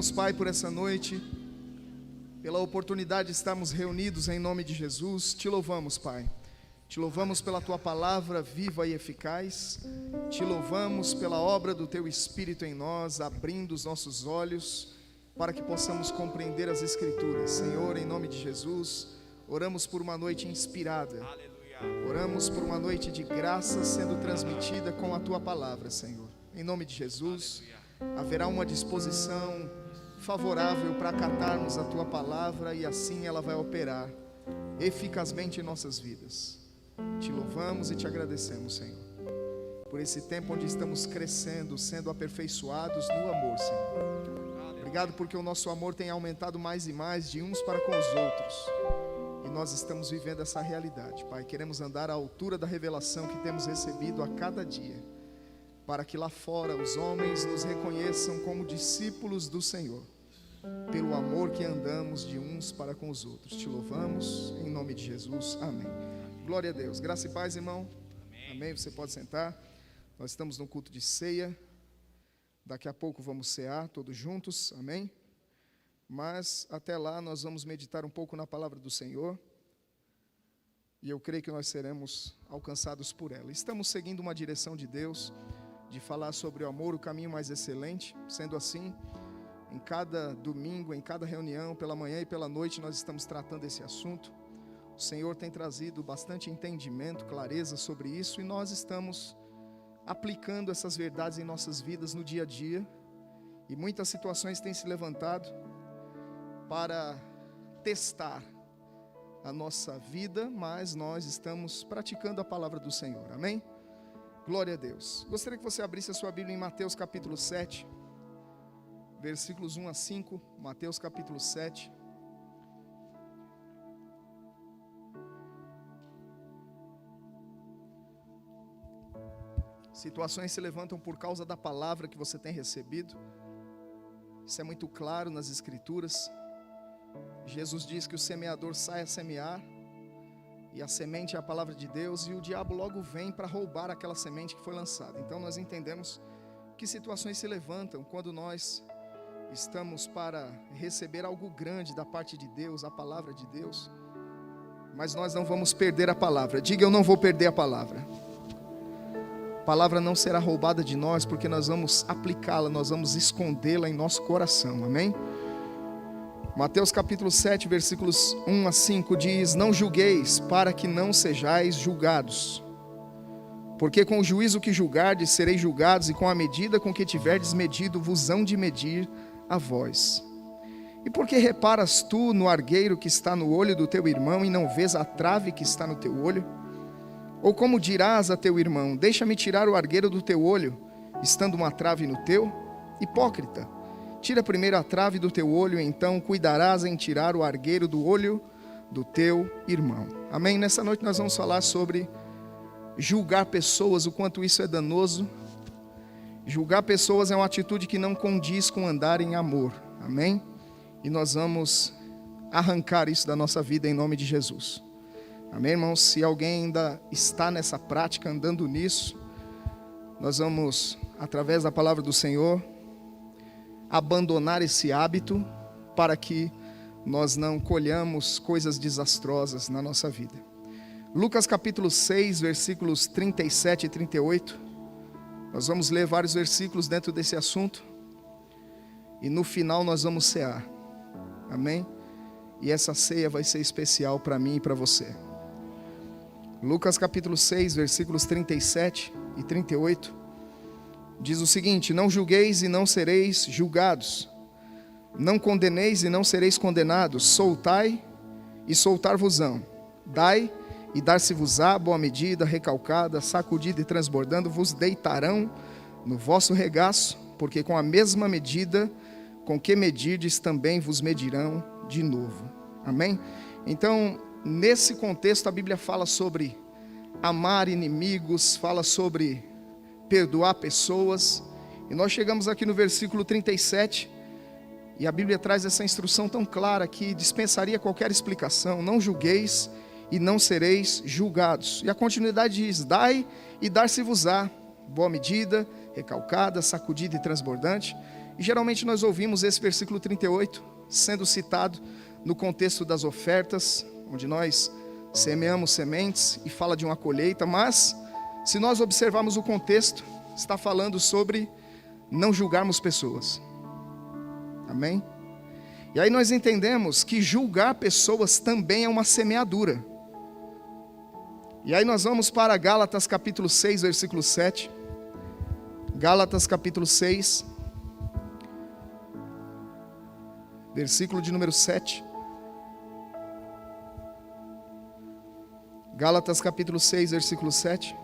agradecemos, Pai, por essa noite, pela oportunidade de estarmos reunidos em nome de Jesus. Te louvamos, Pai. Te louvamos pela Tua palavra viva e eficaz. Te louvamos pela obra do Teu Espírito em nós, abrindo os nossos olhos para que possamos compreender as Escrituras. Senhor, em nome de Jesus, oramos por uma noite inspirada. Oramos por uma noite de graça sendo transmitida com a Tua palavra, Senhor. Em nome de Jesus, haverá uma disposição favorável para acatarmos a Tua palavra e assim ela vai operar eficazmente em nossas vidas. Te louvamos e te agradecemos, Senhor, por esse tempo onde estamos crescendo, sendo aperfeiçoados no amor, Senhor. Obrigado porque o nosso amor tem aumentado mais e mais de uns para com os outros. E nós estamos vivendo essa realidade, Pai. Queremos andar à altura da revelação que temos recebido a cada dia, para que lá fora os homens nos reconheçam como discípulos do Senhor, pelo amor que andamos de uns para com os outros. Te louvamos em nome de Jesus. Amém. Glória a Deus. Graça e paz, irmão. Amém. Você pode sentar. Nós estamos no culto de ceia. Daqui a pouco vamos cear todos juntos. Amém. Mas até lá nós vamos meditar um pouco na palavra do Senhor. E eu creio que nós seremos alcançados por ela. Estamos seguindo uma direção de Deus, de falar sobre o amor, o caminho mais excelente. Sendo assim, em cada domingo, em cada reunião, pela manhã e pela noite, nós estamos tratando esse assunto. O Senhor tem trazido bastante entendimento, clareza sobre isso, e nós estamos aplicando essas verdades em nossas vidas no dia a dia. E muitas situações têm se levantado para testar a nossa vida, mas nós estamos praticando a palavra do Senhor. Amém? Glória a Deus. Gostaria que você abrisse a sua Bíblia em Mateus capítulo 7, versículos 1 a 5. Mateus capítulo 7. Situações se levantam por causa da palavra que você tem recebido. Isso é muito claro nas Escrituras. Jesus diz que o semeador sai a semear, e a semente é a palavra de Deus, e o diabo logo vem para roubar aquela semente que foi lançada. Então nós entendemos que situações se levantam quando nós estamos para receber algo grande da parte de Deus, a palavra de Deus, mas nós não vamos perder a palavra. Diga: eu não vou perder a palavra. A palavra não será roubada de nós, porque nós vamos aplicá-la, nós vamos escondê-la em nosso coração. Amém? Mateus capítulo 7, versículos 1 a 5 diz: não julgueis, para que não sejais julgados, porque com o juízo que julgardes sereis julgados, e com a medida com que tiverdes medido vos hão de medir a vós. E por que reparas tu no argueiro que está no olho do teu irmão, e não vês a trave que está no teu olho? Ou como dirás a teu irmão: deixa-me tirar o argueiro do teu olho, estando uma trave no teu? Hipócrita, tira primeiro a trave do teu olho, e então cuidarás em tirar o argueiro do olho do teu irmão. Amém? Nessa noite nós vamos falar sobre julgar pessoas, o quanto isso é danoso. Julgar pessoas é uma atitude que não condiz com andar em amor. Amém? E nós vamos arrancar isso da nossa vida em nome de Jesus. Amém, irmãos? Se alguém ainda está nessa prática, andando nisso, nós vamos, através da palavra do Senhor, abandonar esse hábito, para que nós não colhamos coisas desastrosas na nossa vida. Lucas capítulo 6, versículos 37 e 38. Nós vamos ler vários versículos dentro desse assunto, e no final nós vamos cear. Amém? E essa ceia vai ser especial para mim e para você. Lucas capítulo 6, versículos 37 e 38, diz o seguinte: não julgueis e não sereis julgados, não condeneis e não sereis condenados, soltai e soltar-vos-ão, dai e dar-se-vos-á, boa medida, recalcada, sacudida e transbordando, vos deitarão no vosso regaço, porque com a mesma medida com que medirdes também vos medirão de novo. Amém? Então, nesse contexto, a Bíblia fala sobre amar inimigos, fala sobre perdoar pessoas. E nós chegamos aqui no versículo 37, e a Bíblia traz essa instrução tão clara que dispensaria qualquer explicação: não julgueis e não sereis julgados. E a continuidade diz: dai e dar-se-vos-á, boa medida, recalcada, sacudida e transbordante. E geralmente nós ouvimos esse versículo 38 sendo citado no contexto das ofertas, onde nós semeamos sementes e fala de uma colheita, mas se nós observarmos o contexto, está falando sobre não julgarmos pessoas. Amém? E aí nós entendemos que julgar pessoas também é uma semeadura. E aí nós vamos para Gálatas capítulo 6, versículo 7. Gálatas capítulo 6, versículo de número 7. Gálatas capítulo 6, versículo 7.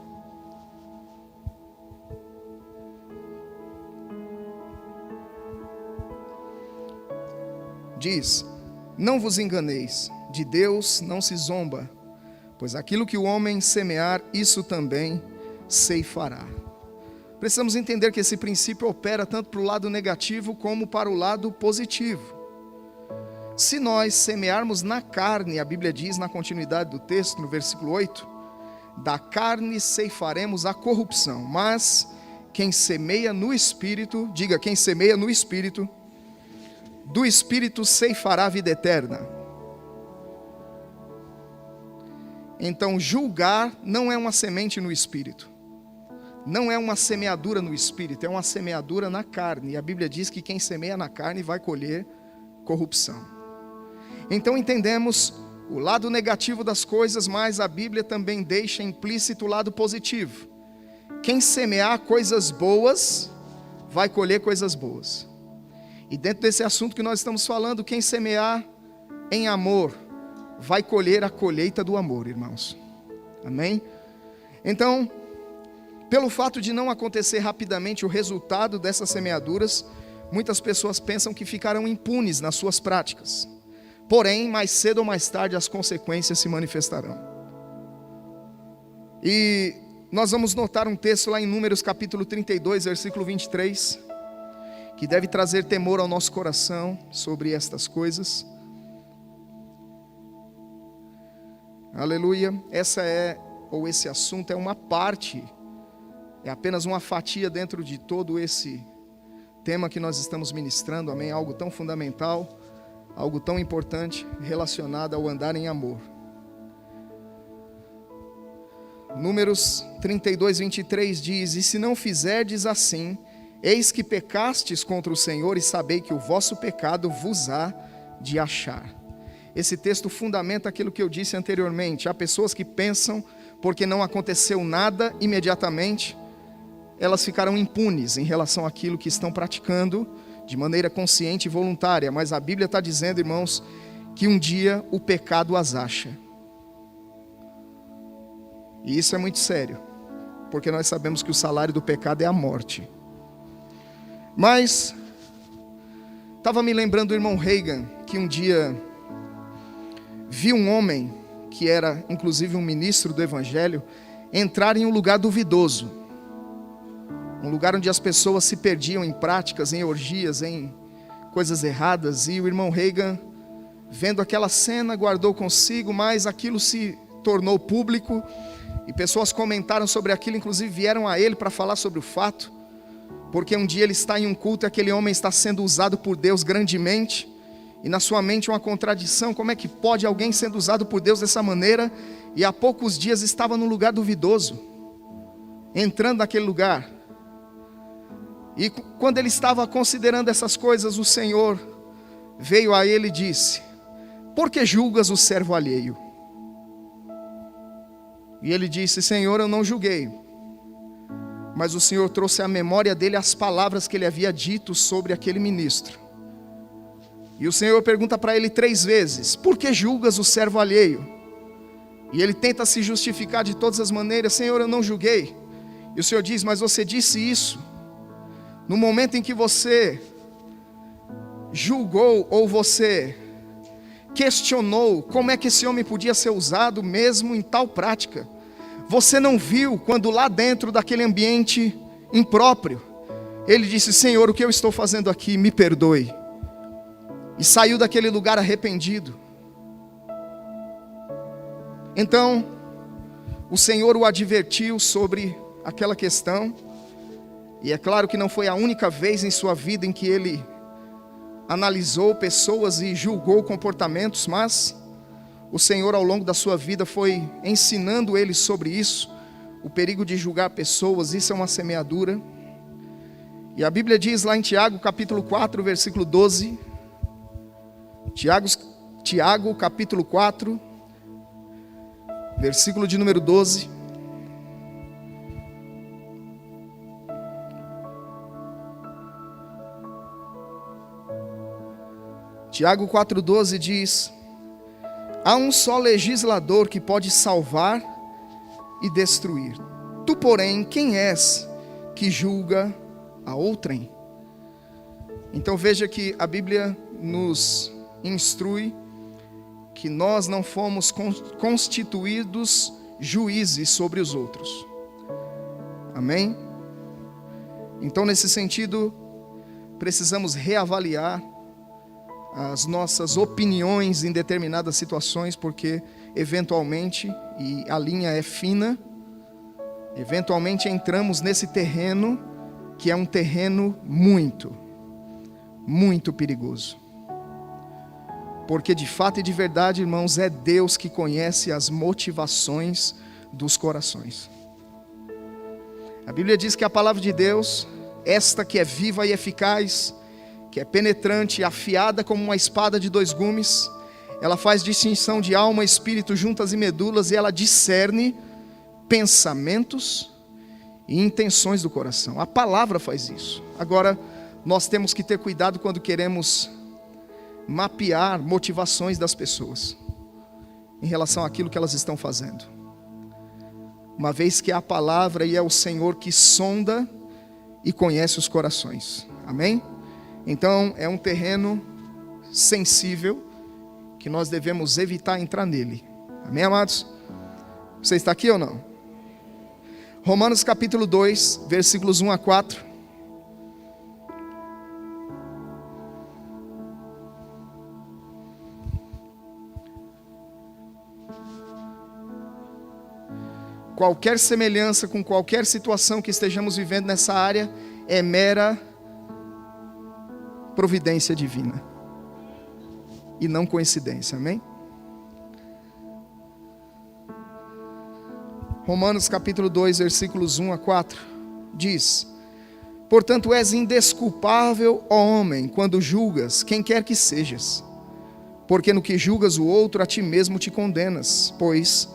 Diz: não vos enganeis, de Deus não se zomba, pois aquilo que o homem semear, isso também ceifará. Precisamos entender que esse princípio opera tanto para o lado negativo como para o lado positivo. Se nós semearmos na carne, a Bíblia diz na continuidade do texto, no versículo 8, da carne ceifaremos a corrupção, mas quem semeia no Espírito, diga, quem semeia no Espírito, do Espírito ceifará a vida eterna. Então julgar não é uma semente no Espírito, não é uma semeadura no Espírito, é uma semeadura na carne, e a Bíblia diz que quem semeia na carne vai colher corrupção. Então entendemos o lado negativo das coisas, mas a Bíblia também deixa implícito o lado positivo. Quem semear coisas boas, vai colher coisas boas. E dentro desse assunto que nós estamos falando, quem semear em amor, vai colher a colheita do amor, irmãos. Amém? Então, pelo fato de não acontecer rapidamente o resultado dessas semeaduras, muitas pessoas pensam que ficarão impunes nas suas práticas. Porém, mais cedo ou mais tarde, as consequências se manifestarão. E nós vamos notar um texto lá em Números capítulo 32, versículo 23, que deve trazer temor ao nosso coração sobre estas coisas. Aleluia. Esse assunto é uma parte, é apenas uma fatia dentro de todo esse tema que nós estamos ministrando, amém? Algo tão fundamental, algo tão importante relacionado ao andar em amor. Números 32, 23 diz: e se não fizerdes assim, eis que pecastes contra o Senhor, e sabei que o vosso pecado vos há de achar. Esse texto fundamenta aquilo que eu disse anteriormente. Há pessoas que pensam, porque não aconteceu nada imediatamente, elas ficarão impunes em relação àquilo que estão praticando de maneira consciente e voluntária. Mas a Bíblia está dizendo, irmãos, que um dia o pecado as acha. E isso é muito sério, porque nós sabemos que o salário do pecado é a morte. Mas estava me lembrando do irmão Reagan, que um dia viu um homem, que era inclusive um ministro do Evangelho, entrar em um lugar duvidoso, um lugar onde as pessoas se perdiam em práticas, em orgias, em coisas erradas. E o irmão Reagan, vendo aquela cena, guardou consigo, mas aquilo se tornou público, e pessoas comentaram sobre aquilo, inclusive vieram a ele para falar sobre o fato, porque um dia ele está em um culto e aquele homem está sendo usado por Deus grandemente, e na sua mente uma contradição: como é que pode alguém sendo usado por Deus dessa maneira? E há poucos dias estava num lugar duvidoso, entrando naquele lugar. E quando ele estava considerando essas coisas, o Senhor veio a ele e disse: por que julgas o servo alheio? E ele disse: Senhor, eu não julguei, mas o Senhor trouxe à memória dele as palavras que ele havia dito sobre aquele ministro. E o Senhor pergunta para ele 3 vezes: por que julgas o servo alheio? E ele tenta se justificar de todas as maneiras: Senhor, eu não julguei. E o Senhor diz: mas você disse isso no momento em que você julgou, ou você questionou como é que esse homem podia ser usado mesmo em tal prática. Você não viu quando lá dentro daquele ambiente impróprio, ele disse: Senhor, o que eu estou fazendo aqui? Me perdoe. E saiu daquele lugar arrependido. Então o Senhor o advertiu sobre aquela questão, E é claro que não foi a única vez em sua vida em que ele analisou pessoas e julgou comportamentos, mas o Senhor ao longo da sua vida foi ensinando ele sobre isso, o perigo de julgar pessoas. Isso é uma semeadura. E a Bíblia diz lá em Tiago capítulo 4, versículo 12, Tiago capítulo 4, versículo de número 12, Tiago 4,12 diz: há um só legislador que pode salvar e destruir. Tu, porém, quem és que julga a outrem? Então veja que a Bíblia nos instrui que nós não fomos constituídos juízes sobre os outros. Amém? Então, nesse sentido, precisamos reavaliar as nossas opiniões em determinadas situações, porque eventualmente, e a linha é fina, eventualmente entramos nesse terreno que é um terreno muito perigoso. Porque de fato e de verdade, irmãos, é Deus que conhece as motivações dos corações. A Bíblia diz que a palavra de Deus, esta que é viva e eficaz, que é penetrante e afiada como uma espada de 2 gumes, ela faz distinção de alma, espírito, juntas e medulas, e ela discerne pensamentos e intenções do coração. A palavra faz isso. Agora, nós temos que ter cuidado quando queremos mapear motivações das pessoas em relação àquilo que elas estão fazendo, uma vez que é a palavra e é o Senhor que sonda e conhece os corações. Amém? Então é um terreno sensível que nós devemos evitar entrar nele. Amém, amados? Você está aqui ou não? Romanos capítulo 2, versículos 1 a 4. Qualquer semelhança com qualquer situação que estejamos vivendo nessa área é mera providência divina e não coincidência. Amém? Romanos capítulo 2, versículos 1 a 4 diz: portanto és indesculpável, ó homem, quando julgas quem quer que sejas, porque no que julgas o outro, a ti mesmo te condenas, pois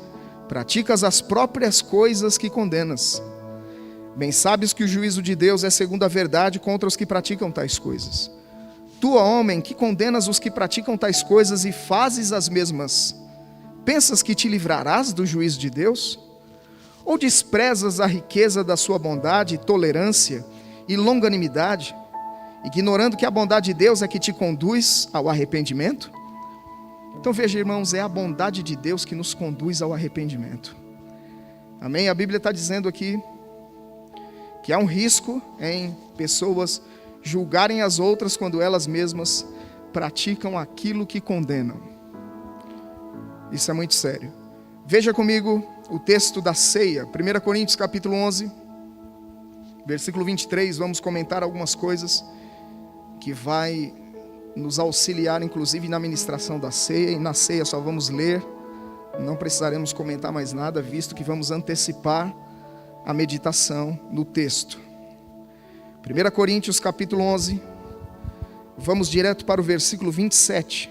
praticas as próprias coisas que condenas. Bem sabes que o juízo de Deus é segundo a verdade contra os que praticam tais coisas. Tu, ó homem, que condenas os que praticam tais coisas e fazes as mesmas, pensas que te livrarás do juízo de Deus? Ou desprezas a riqueza da sua bondade, tolerância e longanimidade, ignorando que a bondade de Deus é que te conduz ao arrependimento? Então veja, irmãos, é a bondade de Deus que nos conduz ao arrependimento. Amém? A Bíblia está dizendo aqui que há um risco em pessoas julgarem as outras quando elas mesmas praticam aquilo que condenam. Isso é muito sério. Veja comigo o texto da ceia, 1 Coríntios capítulo 11, versículo 23, vamos comentar algumas coisas que vai nos auxiliar inclusive na ministração da ceia, e na ceia só vamos ler, não precisaremos comentar mais nada, visto que vamos antecipar a meditação no texto. 1 Coríntios capítulo 11, vamos direto para o versículo 27,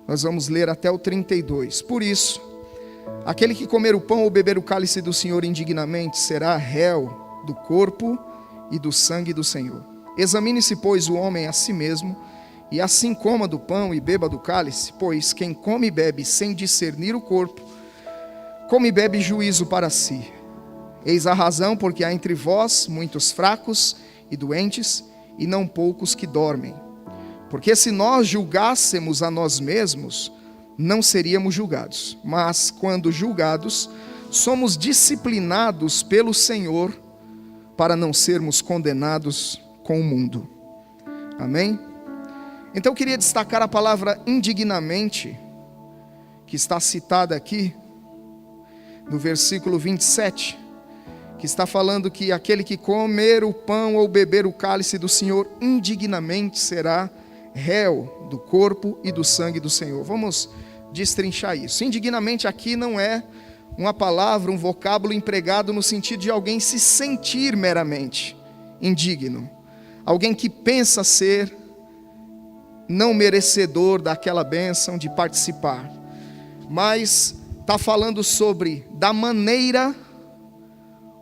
nós vamos ler até o 32. Por isso, aquele que comer o pão ou beber o cálice do Senhor indignamente será réu do corpo e do sangue do Senhor. Examine-se, pois, o homem a si mesmo, e assim coma do pão e beba do cálice, pois quem come e bebe sem discernir o corpo, come e bebe juízo para si. Eis a razão porque há entre vós muitos fracos e doentes, e não poucos que dormem. Porque se nós julgássemos a nós mesmos, não seríamos julgados. Mas quando julgados, somos disciplinados pelo Senhor, para não sermos condenados com o mundo. Amém? Então eu queria destacar a palavra indignamente, que está citada aqui no versículo 27, que está falando que aquele que comer o pão ou beber o cálice do Senhor indignamente será réu do corpo e do sangue do Senhor. Vamos destrinchar isso. Indignamente aqui não é uma palavra, um vocábulo empregado no sentido de alguém se sentir meramente indigno. Alguém que pensa ser não merecedor daquela bênção de participar. Mas está falando sobre da maneira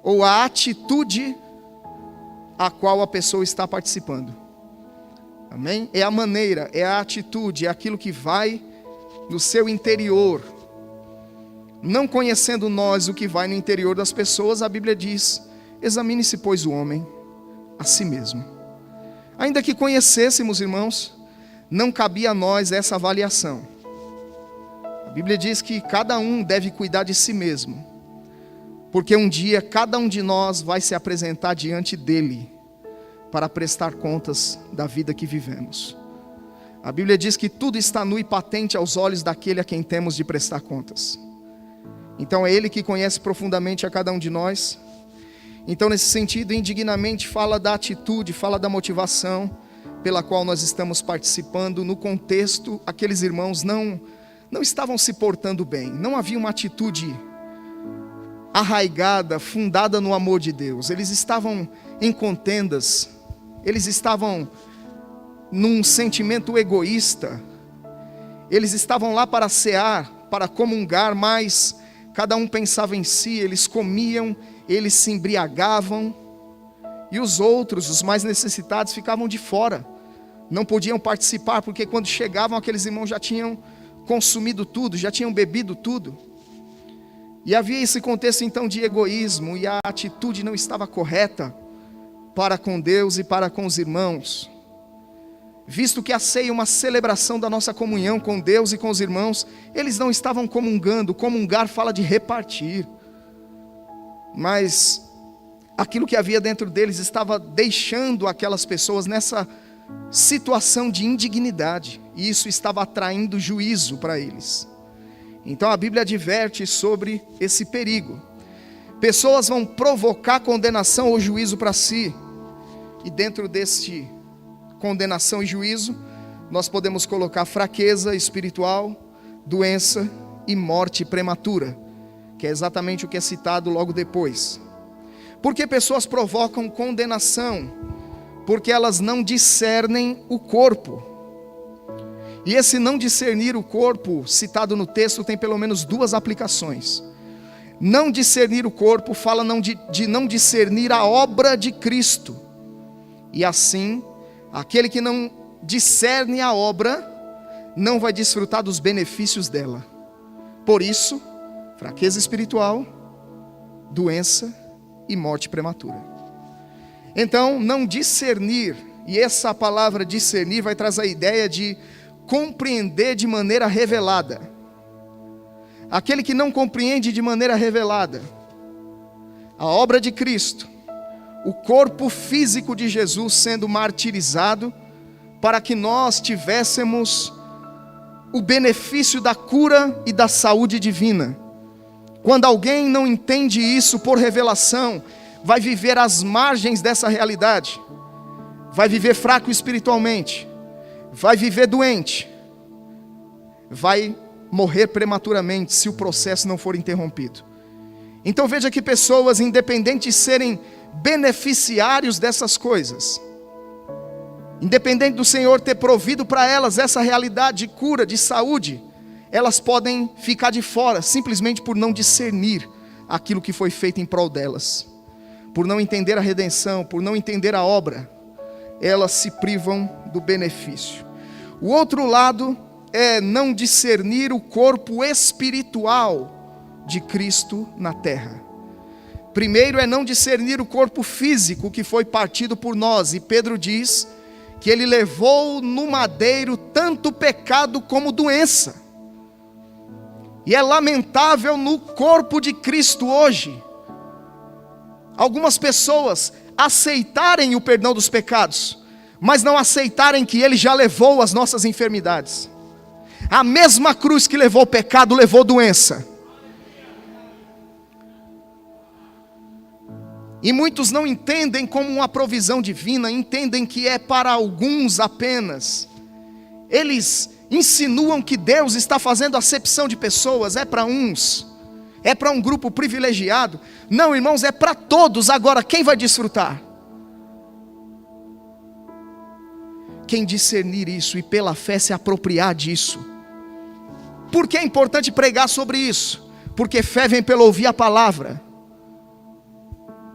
ou a atitude a qual a pessoa está participando. Amém? É a maneira, é a atitude, é aquilo que vai no seu interior. Não conhecendo nós o que vai no interior das pessoas, a Bíblia diz: examine-se, pois, o homem a si mesmo. Ainda que conhecêssemos, irmãos, não cabia a nós essa avaliação. A Bíblia diz que cada um deve cuidar de si mesmo, porque um dia cada um de nós vai se apresentar diante dele para prestar contas da vida que vivemos. A Bíblia diz que tudo está nu e patente aos olhos daquele a quem temos de prestar contas. Então é ele que conhece profundamente a cada um de nós. Então, nesse sentido, indignamente fala da atitude, fala da motivação pela qual nós estamos participando. No contexto, aqueles irmãos não estavam se portando bem, não havia uma atitude arraigada, fundada no amor de Deus. Eles estavam em contendas, eles estavam num sentimento egoísta, eles estavam lá para cear, para comungar, mas cada um pensava em si. Eles comiam, eles se embriagavam, e os outros, os mais necessitados, ficavam de fora, não podiam participar, porque quando chegavam aqueles irmãos já tinham consumido tudo, já tinham bebido tudo. E havia esse contexto então de egoísmo, e a atitude não estava correta para com Deus e para com os irmãos. Visto que a ceia é uma celebração da nossa comunhão com Deus e com os irmãos, eles não estavam comungando. Comungar fala de repartir, mas aquilo que havia dentro deles estava deixando aquelas pessoas nessa situação de indignidade, e isso estava atraindo juízo para eles. Então a Bíblia adverte sobre esse perigo. Pessoas vão provocar condenação ou juízo para si, e dentro deste condenação e juízo, nós podemos colocar fraqueza espiritual, doença e morte prematura, que é exatamente o que é citado logo depois. Por que pessoas provocam condenação? Porque elas não discernem o corpo. E esse não discernir o corpo, citado no texto, tem pelo menos duas aplicações. Não discernir o corpo fala de não discernir a obra de Cristo. E assim, aquele que não discerne a obra, não vai desfrutar dos benefícios dela. Por isso, fraqueza espiritual, doença e morte prematura. Então, não discernir, e essa palavra discernir vai trazer a ideia de compreender de maneira revelada. Aquele que não compreende de maneira revelada a obra de Cristo, o corpo físico de Jesus sendo martirizado, para que nós tivéssemos o benefício da cura e da saúde divina. Quando alguém não entende isso por revelação, vai viver às margens dessa realidade, vai viver fraco espiritualmente, vai viver doente, vai morrer prematuramente se o processo não for interrompido. Então veja que pessoas, independente de serem beneficiários dessas coisas, independente do Senhor ter provido para elas essa realidade de cura, de saúde, elas podem ficar de fora, simplesmente por não discernir aquilo que foi feito em prol delas, por não entender a redenção, por não entender a obra, elas se privam do benefício. O outro lado é não discernir o corpo espiritual de Cristo na terra. Primeiro é não discernir o corpo físico que foi partido por nós, e Pedro diz que ele levou no madeiro tanto pecado como doença. E é lamentável no corpo de Cristo hoje, algumas pessoas aceitarem o perdão dos pecados, mas não aceitarem que ele já levou as nossas enfermidades. A mesma cruz que levou o pecado, levou doença. E muitos não entendem como uma provisão divina, entendem que é para alguns apenas. Eles insinuam que Deus está fazendo acepção de pessoas, é para uns, é para um grupo privilegiado. Não, irmãos, é para todos. Agora, quem vai desfrutar? Quem discernir isso e pela fé se apropriar disso. Por que é importante pregar sobre isso? Porque fé vem pelo ouvir a palavra.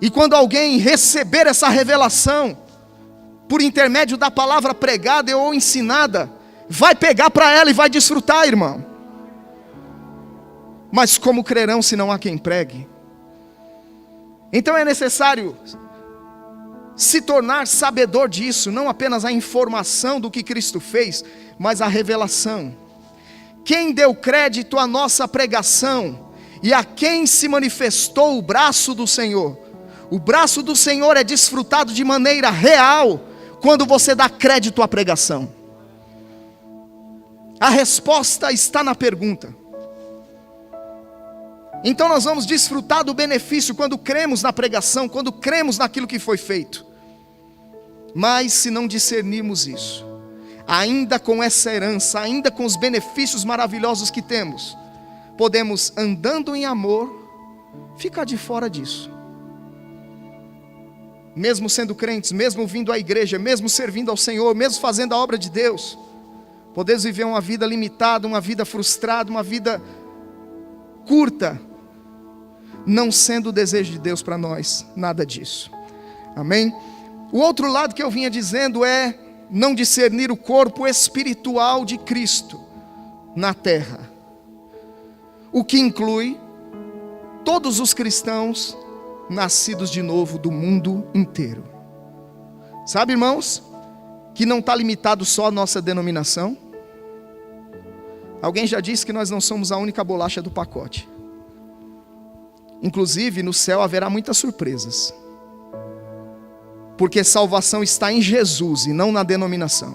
E quando alguém receber essa revelação, por intermédio da palavra pregada ou ensinada, vai pegar para ela e vai desfrutar, irmão. Mas como crerão se não há quem pregue? Então é necessário se tornar sabedor disso, não apenas a informação do que Cristo fez, mas a revelação. Quem deu crédito à nossa pregação e a quem se manifestou o braço do Senhor? O braço do Senhor é desfrutado de maneira real quando você dá crédito à pregação. A resposta está na pergunta. Então nós vamos desfrutar do benefício quando cremos na pregação, quando cremos naquilo que foi feito. Mas se não discernirmos isso, ainda com essa herança, ainda com os benefícios maravilhosos que temos, podemos, andando em amor, ficar de fora disso. Mesmo sendo crentes, mesmo vindo à igreja, mesmo servindo ao Senhor, mesmo fazendo a obra de Deus, podemos viver uma vida limitada, uma vida frustrada, uma vida curta, não sendo o desejo de Deus para nós, nada disso. Amém? O outro lado que eu vinha dizendo é não discernir o corpo espiritual de Cristo na terra, o que inclui todos os cristãos nascidos de novo do mundo inteiro. Sabe, irmãos, que não está limitado só à nossa denominação? Alguém já disse que nós não somos a única bolacha do pacote. Inclusive, no céu haverá muitas surpresas. Porque salvação está em Jesus e não na denominação.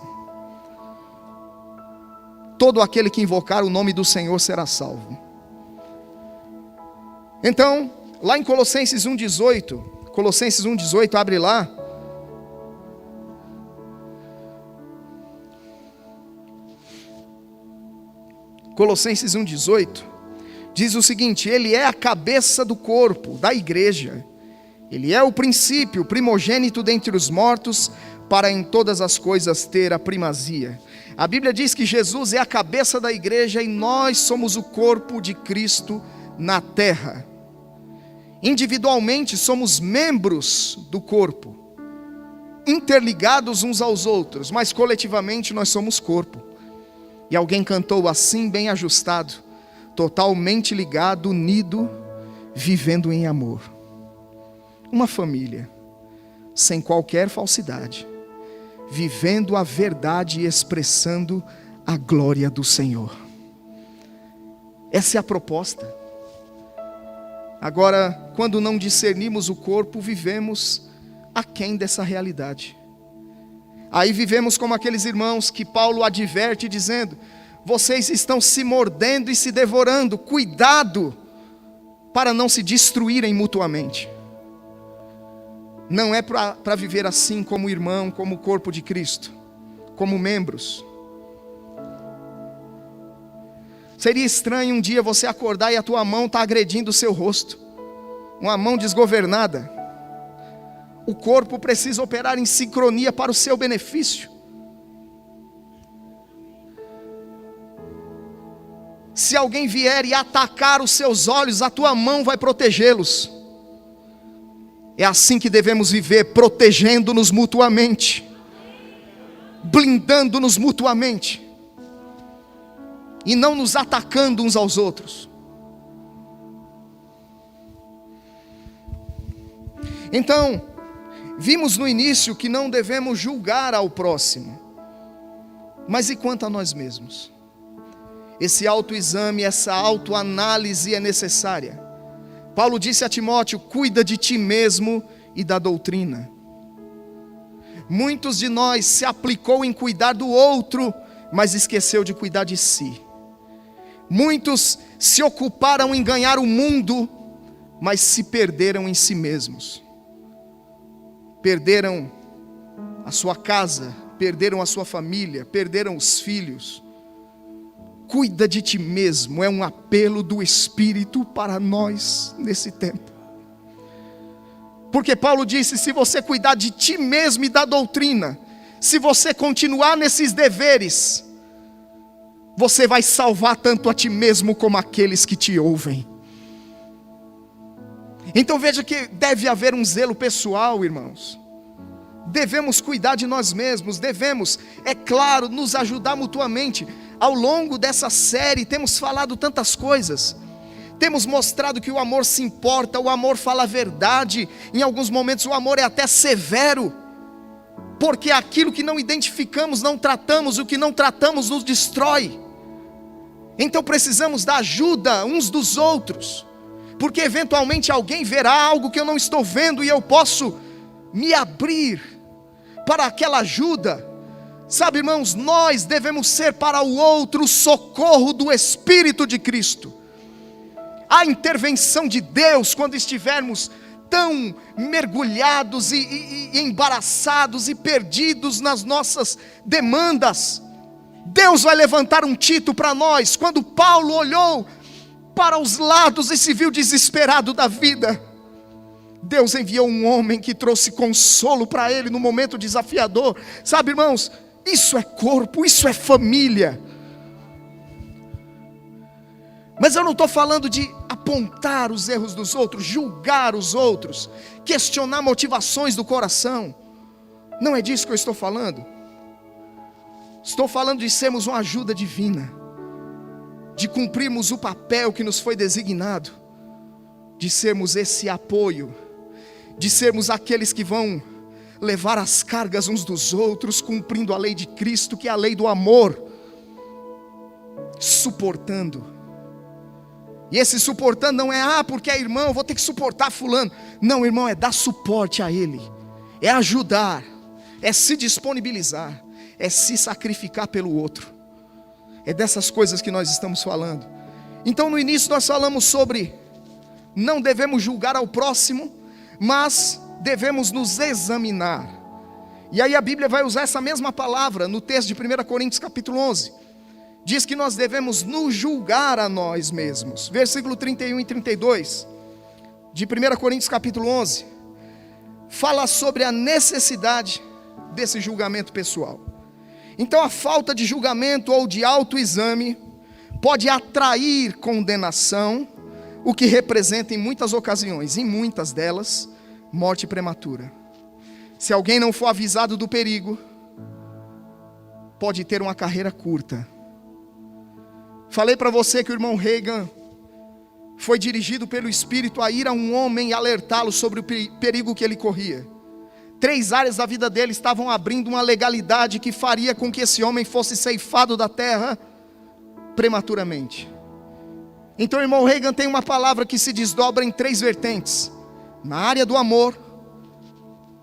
Todo aquele que invocar o nome do Senhor será salvo. Então, lá em Colossenses 1,18, abre lá. Colossenses 1,18, diz o seguinte: Ele é a cabeça do corpo, da igreja. Ele é o princípio, o primogênito dentre os mortos, para em todas as coisas ter a primazia. A Bíblia diz que Jesus é a cabeça da igreja e nós somos o corpo de Cristo na terra. Individualmente somos membros do corpo, interligados uns aos outros, mas coletivamente nós somos corpo. E alguém cantou assim, bem ajustado: totalmente ligado, unido, vivendo em amor. Uma família, sem qualquer falsidade, vivendo a verdade e expressando a glória do Senhor. Essa é a proposta. Agora, quando não discernimos o corpo, vivemos aquém dessa realidade. Aí vivemos como aqueles irmãos que Paulo adverte dizendo: vocês estão se mordendo e se devorando, cuidado para não se destruírem mutuamente. Não é para viver assim como irmão, como corpo de Cristo, como membros. Seria estranho um dia você acordar e a tua mão está agredindo o seu rosto, uma mão desgovernada. O corpo precisa operar em sincronia para o seu benefício. Se alguém vier e atacar os seus olhos, a tua mão vai protegê-los. É assim que devemos viver, protegendo-nos mutuamente, blindando-nos mutuamente, e não nos atacando uns aos outros. Então, vimos no início que não devemos julgar ao próximo, mas e quanto a nós mesmos? Esse autoexame, essa autoanálise é necessária. Paulo disse a Timóteo: cuida de ti mesmo e da doutrina. Muitos de nós se aplicou em cuidar do outro, mas esqueceu de cuidar de si. Muitos se ocuparam em ganhar o mundo, mas se perderam em si mesmos. perderam a sua casa, perderam a sua família, perderam os filhos. Cuida de ti mesmo, é um apelo do Espírito para nós nesse tempo. Porque Paulo disse, se você cuidar de ti mesmo e da doutrina, se você continuar nesses deveres, você vai salvar tanto a ti mesmo como aqueles que te ouvem. Então veja que deve haver um zelo pessoal, irmãos. Devemos cuidar de nós mesmos, devemos, é claro, nos ajudar mutuamente. Ao longo dessa série temos falado tantas coisas. Temos mostrado que o amor se importa, o amor fala a verdade. Em alguns momentos o amor é até severo. Porque aquilo que não identificamos, não tratamos, o que não tratamos nos destrói. Então precisamos da ajuda uns dos outros. Porque eventualmente alguém verá algo que eu não estou vendo e eu posso me abrir para aquela ajuda. Sabe, irmãos, nós devemos ser para o outro o socorro do Espírito de Cristo. A intervenção de Deus quando estivermos tão mergulhados e embaraçados e perdidos nas nossas demandas. Deus vai levantar um Tito para nós. Quando Paulo olhou para os lados e se viu desesperado da vida, Deus enviou um homem que trouxe consolo para ele no momento desafiador. Sabe, irmãos, isso é corpo, isso é família. Mas eu não estou falando de apontar os erros dos outros, julgar os outros, questionar motivações do coração. Não é disso que eu estou falando. Estou falando de sermos uma ajuda divina, de cumprirmos o papel que nos foi designado, de sermos esse apoio, de sermos aqueles que vão levar as cargas uns dos outros, cumprindo a lei de Cristo, que é a lei do amor, suportando. E esse suportando não é, porque é irmão, eu vou ter que suportar fulano. Não, irmão, é dar suporte a ele, é ajudar, é se disponibilizar, é se sacrificar pelo outro. É dessas coisas que nós estamos falando. Então no início nós falamos sobre não devemos julgar ao próximo, mas devemos nos examinar. E aí a Bíblia vai usar essa mesma palavra no texto de 1 Coríntios capítulo 11. Diz que nós devemos nos julgar a nós mesmos. Versículo 31 e 32 de 1 Coríntios capítulo 11 fala sobre a necessidade desse julgamento pessoal. Então a falta de julgamento ou de autoexame pode atrair condenação, o que representa em muitas ocasiões, em muitas delas, morte prematura. Se alguém não for avisado do perigo, pode ter uma carreira curta. Falei para você que o irmão Reagan foi dirigido pelo Espírito a ir a um homem e alertá-lo sobre o perigo que ele corria. 3 áreas da vida dele estavam abrindo uma legalidade que faria com que esse homem fosse ceifado da terra prematuramente. Então o irmão Reagan tem uma palavra que se desdobra em 3 vertentes: na área do amor,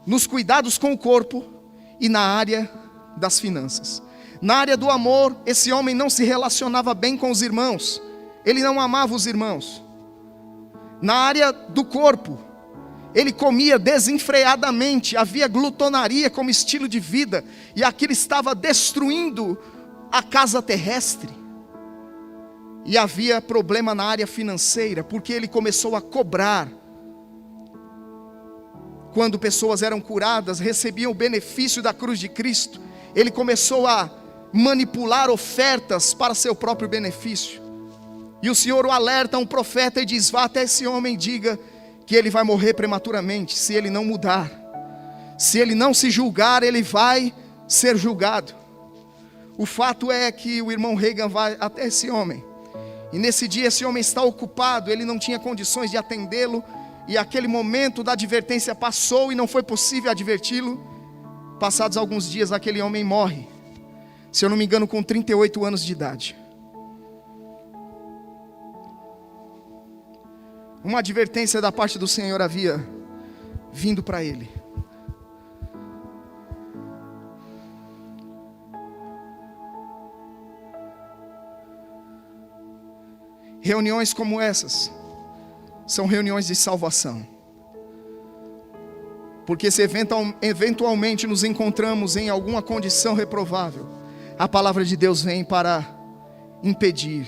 nos cuidados com o corpo e na área das finanças. Na área do amor, esse homem não se relacionava bem com os irmãos, ele não amava os irmãos. Na área do corpo, ele comia desenfreadamente, havia glutonaria como estilo de vida, e aquilo estava destruindo a casa terrestre. E havia problema na área financeira, porque ele começou a cobrar. Quando pessoas eram curadas, recebiam o benefício da cruz de Cristo, ele começou a manipular ofertas para seu próprio benefício. E o Senhor o alerta, um profeta, e diz: vá até esse homem e diga que ele vai morrer prematuramente, se ele não mudar. Se ele não se julgar, ele vai ser julgado. O fato é que o irmão Reagan vai até esse homem, e nesse dia esse homem está ocupado, ele não tinha condições de atendê-lo, e aquele momento da advertência passou e não foi possível adverti-lo. Passados alguns dias aquele homem morre, se eu não me engano com 38 anos de idade. Uma advertência da parte do Senhor havia vindo para ele. Reuniões como essas são reuniões de salvação. Porque se eventualmente nos encontramos em alguma condição reprovável, a palavra de Deus vem para impedir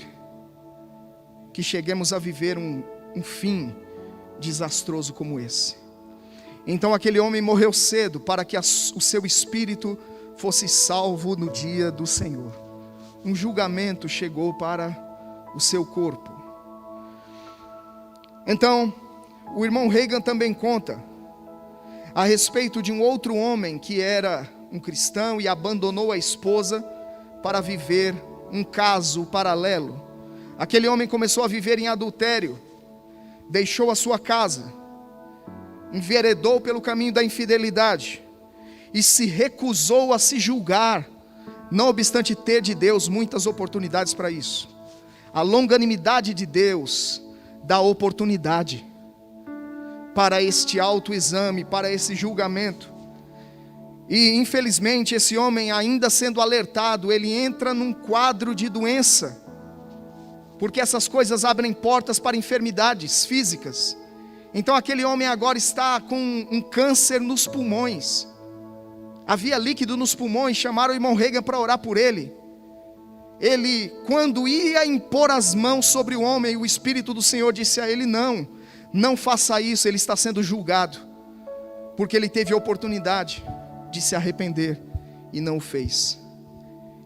que cheguemos a viver um fim desastroso como esse. Então aquele homem morreu cedo para que o seu espírito fosse salvo no dia do Senhor. Um julgamento chegou para o seu corpo. Então, o irmão Reagan também conta a respeito de um outro homem que era um cristão e abandonou a esposa para viver um caso paralelo. Aquele homem começou a viver em adultério, deixou a sua casa, enveredou pelo caminho da infidelidade e se recusou a se julgar, não obstante ter de Deus muitas oportunidades para isso. A longanimidade de Deus dá oportunidade para este autoexame, para esse julgamento. E infelizmente esse homem, ainda sendo alertado, ele entra num quadro de doença, porque essas coisas abrem portas para enfermidades físicas. Então aquele homem agora está com um câncer nos pulmões. Havia líquido nos pulmões, chamaram o irmão Reagan para orar por ele. Ele, quando ia impor as mãos sobre o homem, o Espírito do Senhor disse a ele: não faça isso, ele está sendo julgado, porque ele teve a oportunidade de se arrepender e não o fez.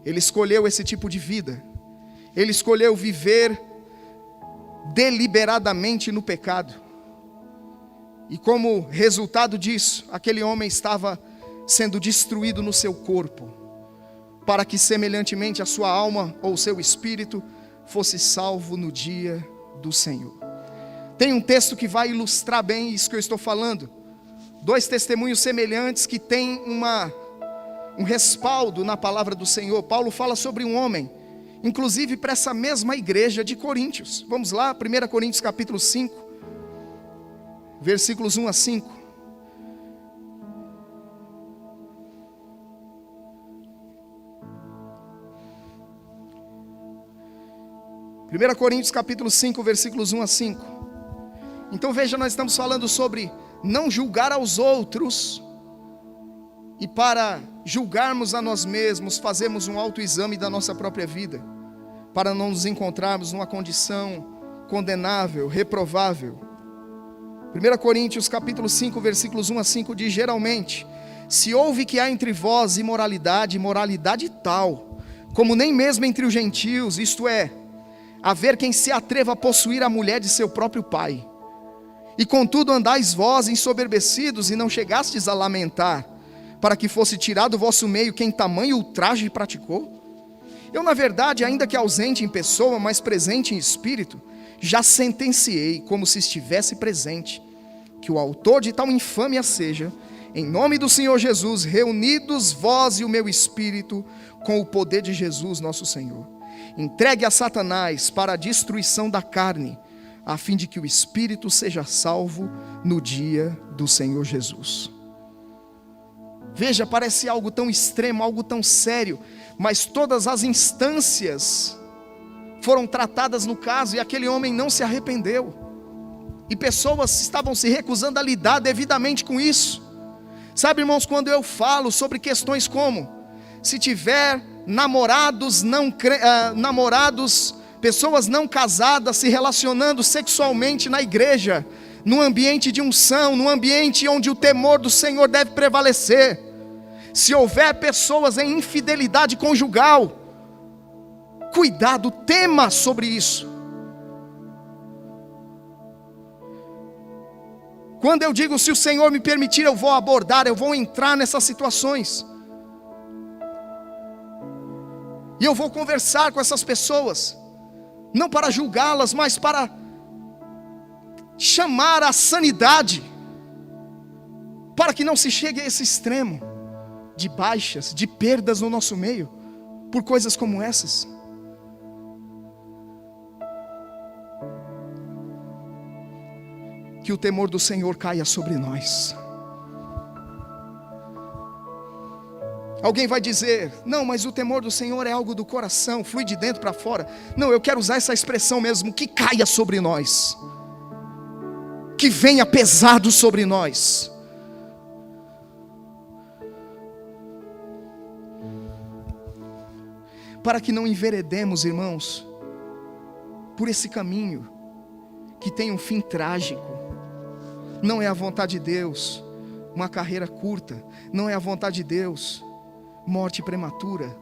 Ele escolheu esse tipo de vida, ele escolheu viver deliberadamente no pecado, e como resultado disso, aquele homem estava sendo destruído no seu corpo, para que semelhantemente a sua alma ou seu espírito fosse salvo no dia do Senhor. Tem um texto que vai ilustrar bem isso que eu estou falando. 2 testemunhos semelhantes que têm um respaldo na palavra do Senhor. Paulo fala sobre um homem, inclusive para essa mesma igreja de Coríntios. Vamos lá, 1 Coríntios capítulo 5, versículos 1 a 5. Primeira Coríntios capítulo 5, versículos 1 a 5. Então veja, nós estamos falando sobre não julgar aos outros, e para julgarmos a nós mesmos, fazemos um autoexame da nossa própria vida, para não nos encontrarmos numa condição condenável, reprovável. 1 Coríntios capítulo 5, versículos 1 a 5 diz: geralmente, se ouve que há entre vós imoralidade tal, como nem mesmo entre os gentios, isto é, haver quem se atreva a possuir a mulher de seu próprio pai. E contudo andais vós ensoberbecidos, e não chegastes a lamentar, para que fosse tirado do vosso meio quem tamanho ultraje praticou? Eu, na verdade, ainda que ausente em pessoa, mas presente em espírito, já sentenciei, como se estivesse presente, que o autor de tal infâmia seja, em nome do Senhor Jesus, reunidos vós e o meu espírito, com o poder de Jesus nosso Senhor, entregue a Satanás para a destruição da carne, a fim de que o espírito seja salvo no dia do Senhor Jesus. Veja, parece algo tão extremo, algo tão sério, mas todas as instâncias foram tratadas no caso, e aquele homem não se arrependeu, e pessoas estavam se recusando a lidar devidamente com isso. Sabe, irmãos, quando eu falo sobre questões como, se tiver namorados, pessoas não casadas se relacionando sexualmente na igreja, num ambiente de unção, num ambiente onde o temor do Senhor deve prevalecer, se houver pessoas em infidelidade conjugal, cuidado, tema sobre isso. Quando eu digo, se o Senhor me permitir, eu vou abordar, eu vou entrar nessas situações, e eu vou conversar com essas pessoas, não para julgá-las, mas para chamar a sanidade, para que não se chegue a esse extremo de baixas, de perdas no nosso meio, por coisas como essas. Que o temor do Senhor caia sobre nós. Alguém vai dizer, não, mas o temor do Senhor é algo do coração, flui de dentro para fora. Não, eu quero usar essa expressão mesmo, que caia sobre nós, que venha pesado sobre nós. para que não enveredemos, irmãos, por esse caminho que tem um fim trágico. Não é a vontade de Deus uma carreira curta, não é a vontade de Deus morte prematura.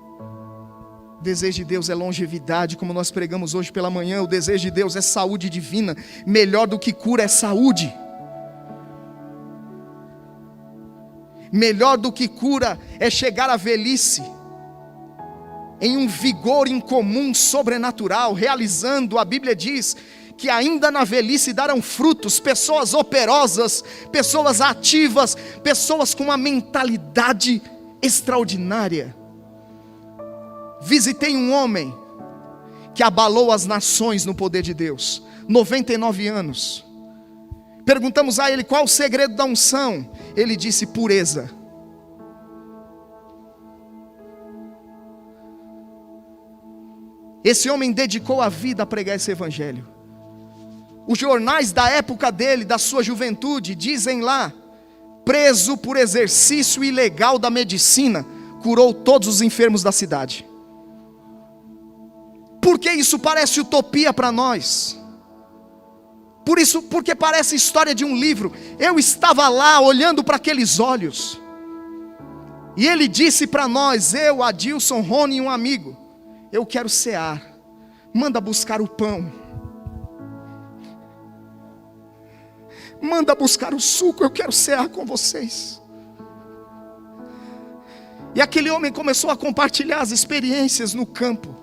O desejo de Deus é longevidade, como nós pregamos hoje pela manhã. O desejo de Deus é saúde divina. Melhor do que cura é saúde. Melhor do que cura é chegar à velhice em um vigor incomum, sobrenatural, realizando, a Bíblia diz, que ainda na velhice darão frutos, pessoas operosas, pessoas ativas, pessoas com uma mentalidade extraordinária. Visitei um homem que abalou as nações no poder de Deus, 99 anos. Perguntamos a ele qual o segredo da unção. Ele disse: pureza. Esse homem dedicou a vida a pregar esse evangelho. Os jornais da época dele, da sua juventude, dizem lá: preso por exercício ilegal da medicina, curou todos os enfermos da cidade. Por que isso parece utopia para nós? Porque parece história de um livro. Eu estava lá olhando para aqueles olhos, e ele disse para nós, eu, Adilson, Rony e um amigo: eu quero cear, manda buscar o pão, manda buscar o suco, eu quero cear com vocês. E aquele homem começou a compartilhar as experiências no campo.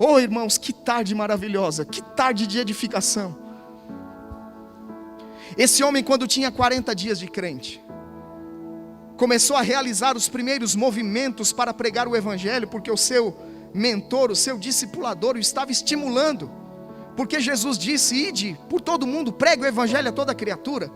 Oh irmãos, que tarde maravilhosa, que tarde de edificação. Esse homem, quando tinha 40 dias de crente, começou a realizar os primeiros movimentos para pregar o evangelho, porque o seu mentor, o seu discipulador o estava estimulando, porque Jesus disse: ide por todo mundo, pregue o evangelho a toda criatura.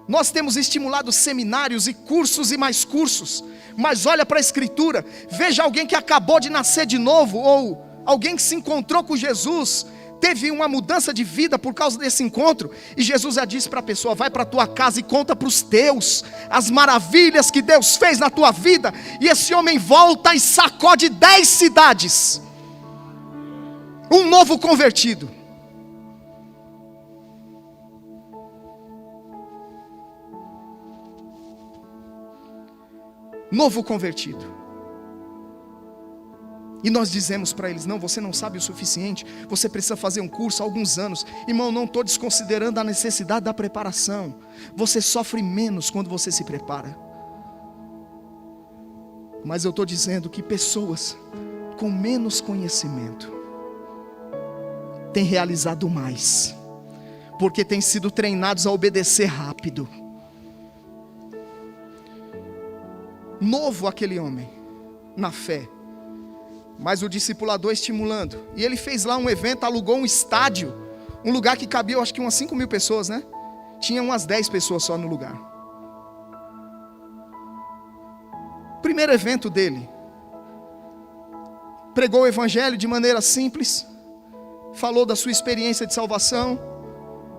Nós temos estimulado seminários e cursos e mais cursos, mas olha para a escritura, veja alguém que acabou de nascer de novo, ou alguém que se encontrou com Jesus, teve uma mudança de vida por causa desse encontro, e Jesus já disse para a pessoa: vai para a tua casa e conta para os teus as maravilhas que Deus fez na tua vida. E esse homem volta e sacode 10 cidades, um novo convertido. Novo convertido. E nós dizemos para eles: não, você não sabe o suficiente, você precisa fazer um curso há alguns anos. Irmão, não estou desconsiderando a necessidade da preparação. Você sofre menos quando você se prepara. Mas eu estou dizendo que pessoas com menos conhecimento têm realizado mais, porque têm sido treinados a obedecer rápido. Novo aquele homem, na fé, mas o discipulador estimulando, e ele fez lá um evento, alugou um estádio, um lugar que cabia, eu acho que umas 5.000 pessoas, né? Tinha umas 10 pessoas só no lugar. Primeiro evento dele, pregou o evangelho de maneira simples, falou da sua experiência de salvação,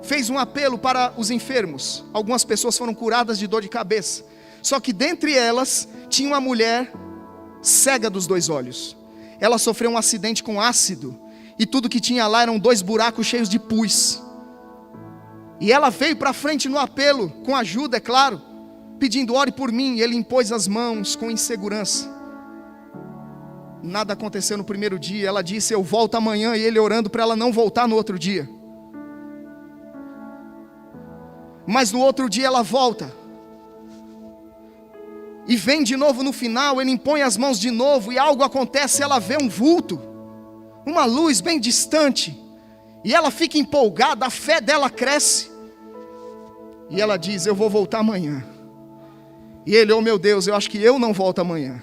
fez um apelo para os enfermos. Algumas pessoas foram curadas de dor de cabeça, só que dentre elas tinha uma mulher cega dos 2 olhos. Ela sofreu um acidente com ácido, e tudo que tinha lá eram 2 buracos cheios de pus. E ela veio para frente no apelo, com ajuda, é claro, pedindo: ore por mim. E ele impôs as mãos com insegurança. Nada aconteceu no primeiro dia. Ela disse: eu volto amanhã. E ele orando para ela não voltar no outro dia. Mas no outro dia ela volta, e vem de novo no final. Ele impõe as mãos de novo, e algo acontece. Ela vê um vulto, uma luz bem distante, e ela fica empolgada, a fé dela cresce, e ela diz: eu vou voltar amanhã. E ele: oh meu Deus, eu acho que eu não volto amanhã.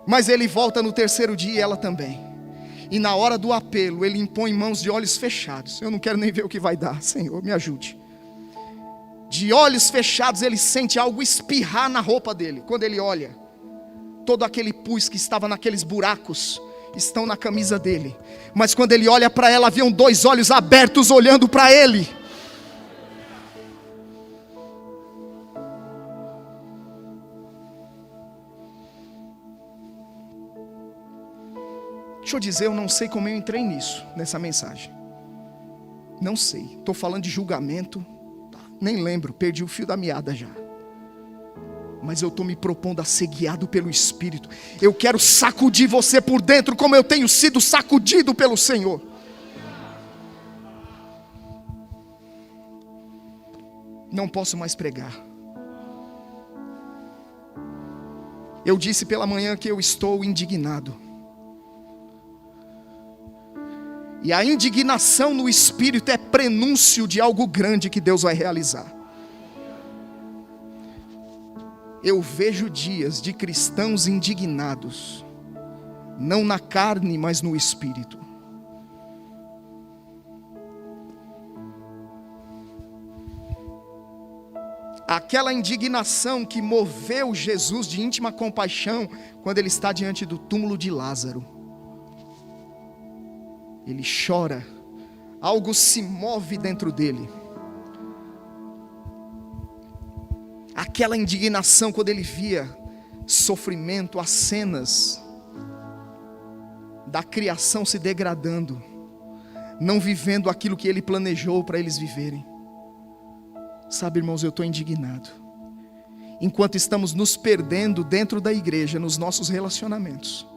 Mas ele volta no terceiro dia, e ela também. E na hora do apelo, ele impõe mãos de olhos fechados. Eu não quero nem ver o que vai dar, Senhor, me ajude. De olhos fechados, ele sente algo espirrar na roupa dele. Quando ele olha, todo aquele pus que estava naqueles buracos estão na camisa dele. Mas quando ele olha para ela, haviam 2 olhos abertos olhando para ele. Deixa eu dizer, eu não sei como eu entrei nessa mensagem. Não sei. Estou falando de julgamento. Nem lembro, perdi o fio da meada já. Mas eu estou me propondo a ser guiado pelo Espírito. Eu quero sacudir você por dentro como eu tenho sido sacudido pelo Senhor. Não posso mais pregar. Eu disse pela manhã que eu estou indignado. E a indignação no Espírito é prenúncio de algo grande que Deus vai realizar. Eu vejo dias de cristãos indignados, não na carne, mas no Espírito. Aquela indignação que moveu Jesus de íntima compaixão quando ele está diante do túmulo de Lázaro. Ele chora, algo se move dentro dele. Aquela indignação quando ele via sofrimento, as cenas da criação se degradando, não vivendo aquilo que ele planejou para eles viverem. Sabe, irmãos, eu estou indignado. Enquanto estamos nos perdendo dentro da igreja, nos nossos relacionamentos,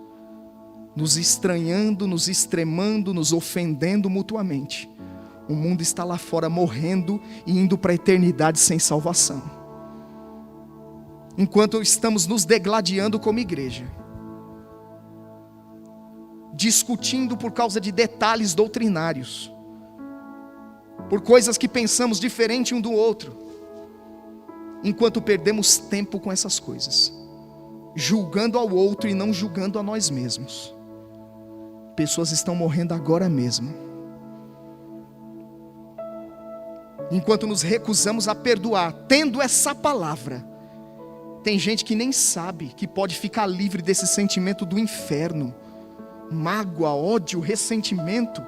nos estranhando, nos extremando, nos ofendendo mutuamente, o mundo está lá fora morrendo e indo para a eternidade sem salvação. Enquanto estamos nos degladiando como igreja, discutindo por causa de detalhes doutrinários, por coisas que pensamos diferente um do outro, enquanto perdemos tempo com essas coisas, julgando ao outro e não julgando a nós mesmos, pessoas estão morrendo agora mesmo. Enquanto nos recusamos a perdoar, tendo essa palavra, tem gente que nem sabe que pode ficar livre desse sentimento do inferno, mágoa, ódio, ressentimento.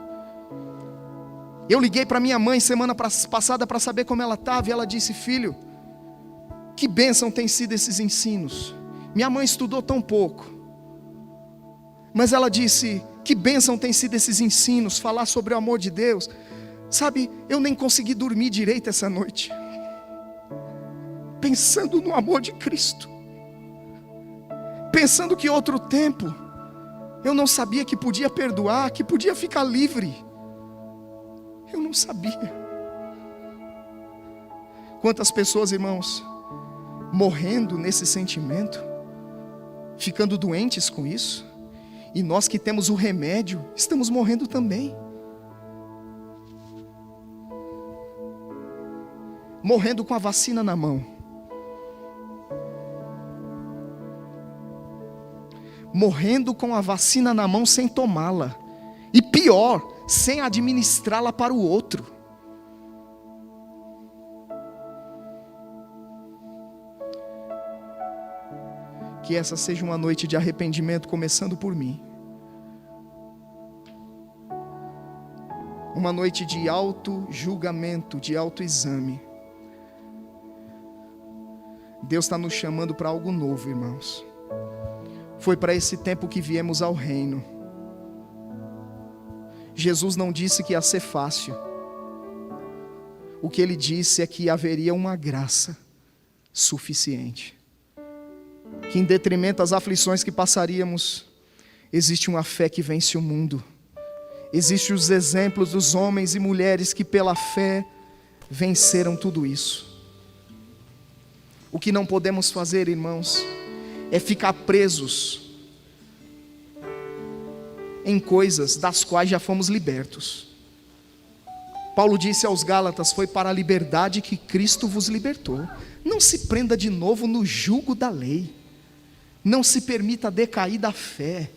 Eu liguei para minha mãe semana passada para saber como ela estava, e ela disse: filho, que bênção tem sido esses ensinos. Minha mãe estudou tão pouco, mas ela disse: que bênção tem sido esses ensinos, falar sobre o amor de Deus. Sabe, eu nem consegui dormir direito essa noite, pensando no amor de Cristo, pensando que outro tempo eu não sabia que podia perdoar, que podia ficar livre. Eu não sabia. Quantas pessoas, irmãos, morrendo nesse sentimento, ficando doentes com isso, e nós que temos o remédio, estamos morrendo também. Morrendo com a vacina na mão. Morrendo com a vacina na mão sem tomá-la. E pior, sem administrá-la para o outro. Que essa seja uma noite de arrependimento, começando por mim. Uma noite de auto-julgamento, de autoexame. Deus está nos chamando para algo novo, irmãos. Foi para esse tempo que viemos ao reino. Jesus não disse que ia ser fácil. O que ele disse é que haveria uma graça suficiente. Que em detrimento das aflições que passaríamos, existe uma fé que vence o mundo. Existem os exemplos dos homens e mulheres que pela fé venceram tudo isso. O que não podemos fazer, irmãos, é ficar presos em coisas das quais já fomos libertos. Paulo disse aos Gálatas: foi para a liberdade que Cristo vos libertou. Não se prenda de novo no jugo da lei. Não se permita decair da fé.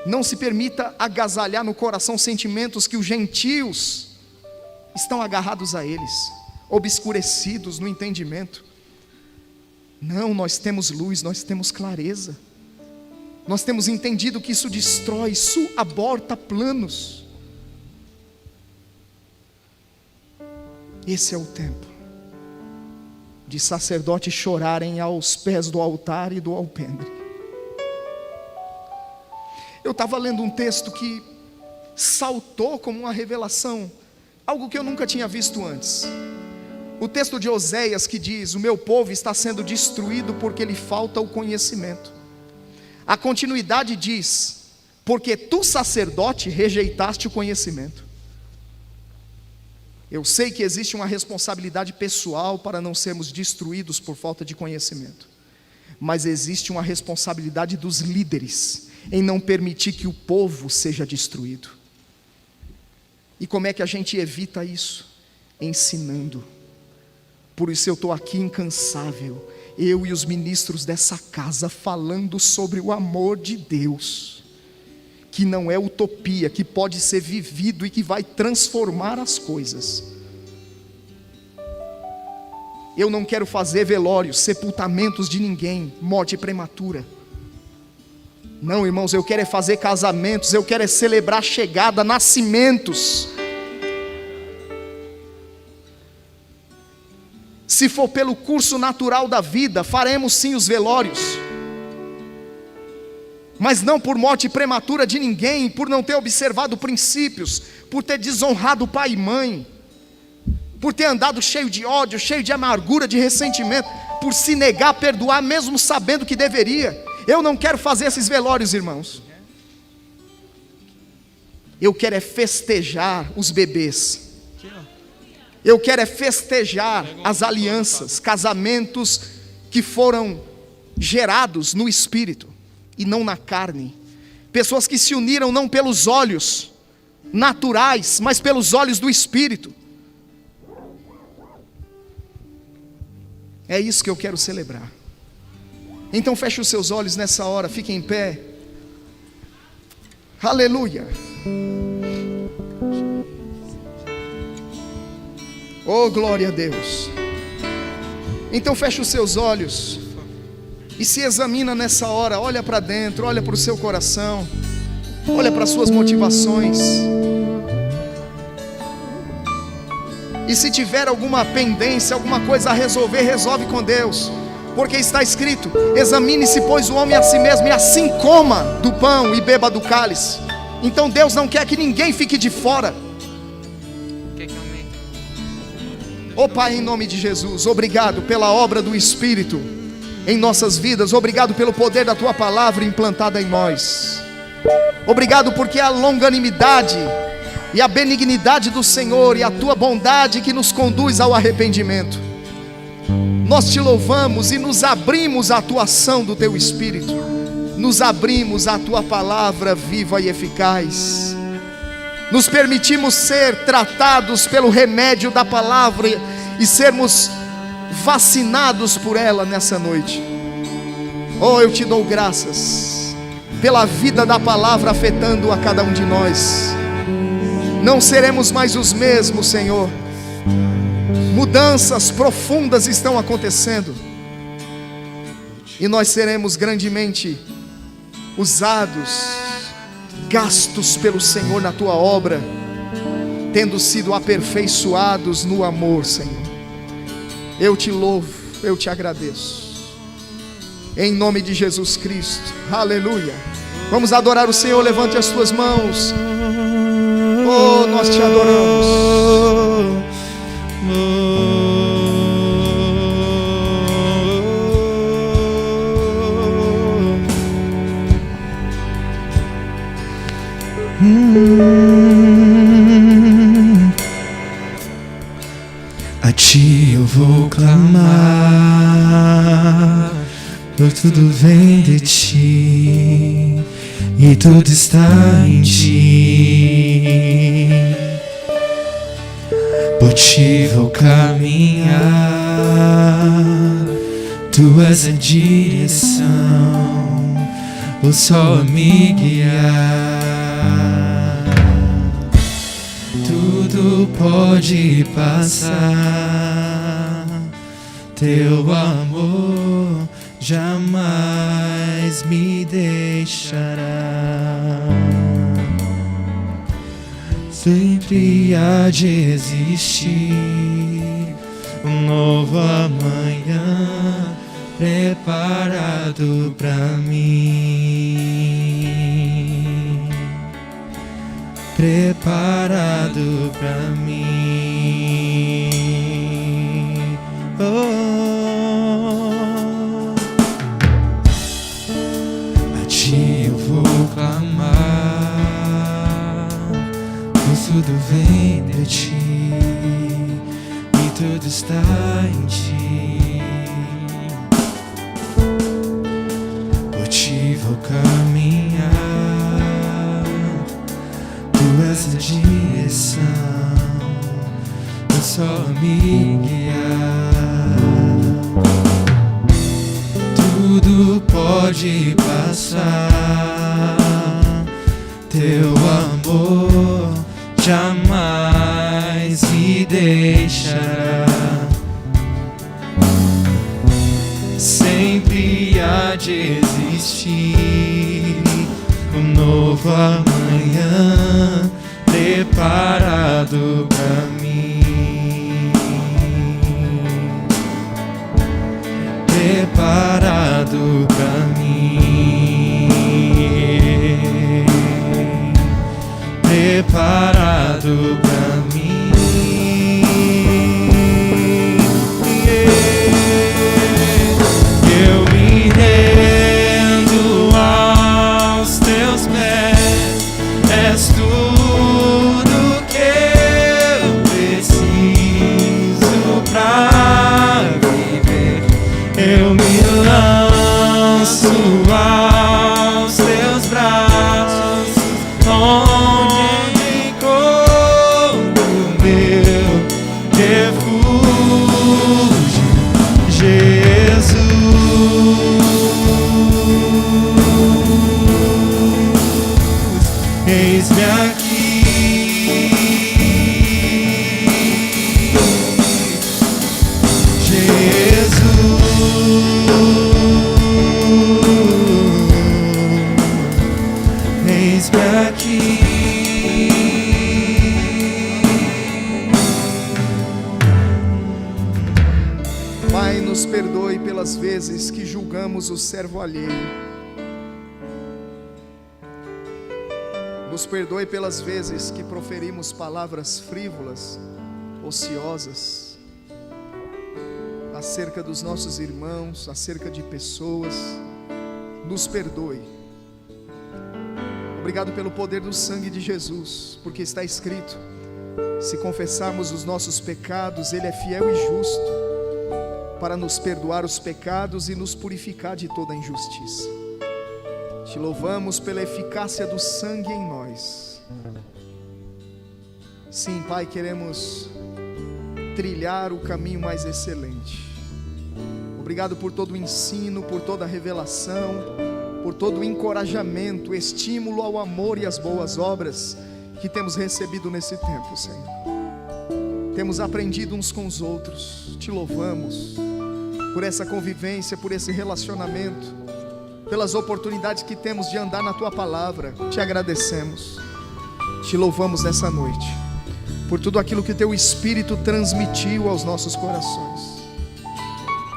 Não se permita agasalhar no coração sentimentos que os gentios estão agarrados a eles, obscurecidos no entendimento. Não, nós temos luz, nós temos clareza. Nós temos entendido que isso destrói, isso aborta planos. Esse é o tempo de sacerdotes chorarem aos pés do altar e do alpendre. Eu estava lendo um texto que saltou como uma revelação, algo que eu nunca tinha visto antes. O texto de Oséias que diz: o meu povo está sendo destruído porque lhe falta o conhecimento. A continuidade diz: porque tu, sacerdote, rejeitaste o conhecimento. Eu sei que existe uma responsabilidade pessoal para não sermos destruídos por falta de conhecimento, mas existe uma responsabilidade dos líderes em não permitir que o povo seja destruído. E como é que a gente evita isso? Ensinando. Por isso eu estou aqui incansável, eu e os ministros dessa casa, falando sobre o amor de Deus, que não é utopia, que pode ser vivido e que vai transformar as coisas. Eu não quero fazer velórios, sepultamentos de ninguém, morte prematura. Não, irmãos, eu quero é fazer casamentos, eu quero é celebrar chegada, nascimentos. Se for pelo curso natural da vida, faremos sim os velórios, mas não por morte prematura de ninguém, por não ter observado princípios, por ter desonrado pai e mãe, por ter andado cheio de ódio, cheio de amargura, de ressentimento, por se negar a perdoar mesmo sabendo que deveria. Eu não quero fazer esses velórios, irmãos. Eu quero é festejar os bebês. Eu quero é festejar as alianças, casamentos que foram gerados no Espírito e não na carne. Pessoas que se uniram não pelos olhos naturais, mas pelos olhos do Espírito. É isso que eu quero celebrar. Então feche os seus olhos nessa hora, fique em pé. Aleluia. Oh, glória a Deus. Então feche os seus olhos e se examina nessa hora. Olha para dentro, olha para o seu coração, olha para as suas motivações. E se tiver alguma pendência, alguma coisa a resolver, resolve com Deus, porque está escrito: examine-se pois o homem a si mesmo, e assim coma do pão e beba do cálice. Então Deus não quer que ninguém fique de fora. Oh Pai, em nome de Jesus, obrigado pela obra do Espírito em nossas vidas, obrigado pelo poder da Tua palavra implantada em nós. Obrigado porque a longanimidade e a benignidade do Senhor e a Tua bondade que nos conduz ao arrependimento. Nós Te louvamos e nos abrimos à atuação do Teu Espírito, nos abrimos à Tua palavra viva e eficaz. Nos permitimos ser tratados pelo remédio da palavra e sermos vacinados por ela nessa noite. Oh, eu Te dou graças pela vida da palavra afetando a cada um de nós. Não seremos mais os mesmos, Senhor. Mudanças profundas estão acontecendo e nós seremos grandemente usados, gastos pelo Senhor na Tua obra, tendo sido aperfeiçoados no amor, Senhor. Eu Te louvo, eu Te agradeço, em nome de Jesus Cristo. Aleluia. Vamos adorar o Senhor, levante as tuas mãos. Oh, nós Te adoramos. A Ti eu vou clamar, pois tudo vem de Ti e tudo está em Ti. Por Ti vou caminhar, Tu és a direção, o sol a me guiar. Tudo pode passar, Teu amor jamais me deixará. Sempre há de existir um novo amanhã preparado pra mim. preparado pra mim. Oh, a ti eu vou clamar, pois tudo vem de ti e tudo está em ti. Por ti vou caminhar, tu és a direção, tu só me guiar. Tudo pode passar, teu amor jamais me deixará. Sempre há de existir um novo amanhã preparado pra mim, preparado pra mim, preparado pra mim. Eu me rendo aos teus pés, és tudo que eu preciso pra viver. Eu me lanço aos teus braços, onde encontro meu refúgio, Jesus. Eis-me aqui, Jesus. Eis-me aqui. Pai, nos perdoe pelas vezes que julgamos o servo alheio. Nos perdoe pelas vezes que proferimos palavras frívolas, ociosas, acerca dos nossos irmãos, acerca de pessoas. Nos perdoe. Obrigado pelo poder do sangue de Jesus, porque está escrito: se confessarmos os nossos pecados, Ele é fiel e justo para nos perdoar os pecados e nos purificar de toda injustiça. Te louvamos pela eficácia do sangue em nós. Sim, Pai, queremos trilhar o caminho mais excelente. Obrigado por todo o ensino, por toda a revelação, por todo o encorajamento, estímulo ao amor e às boas obras que temos recebido nesse tempo, Senhor. Temos aprendido uns com os outros. Te louvamos por essa convivência, por esse relacionamento, pelas oportunidades que temos de andar na Tua Palavra. Te agradecemos, te louvamos nessa noite, por tudo aquilo que Teu Espírito transmitiu aos nossos corações.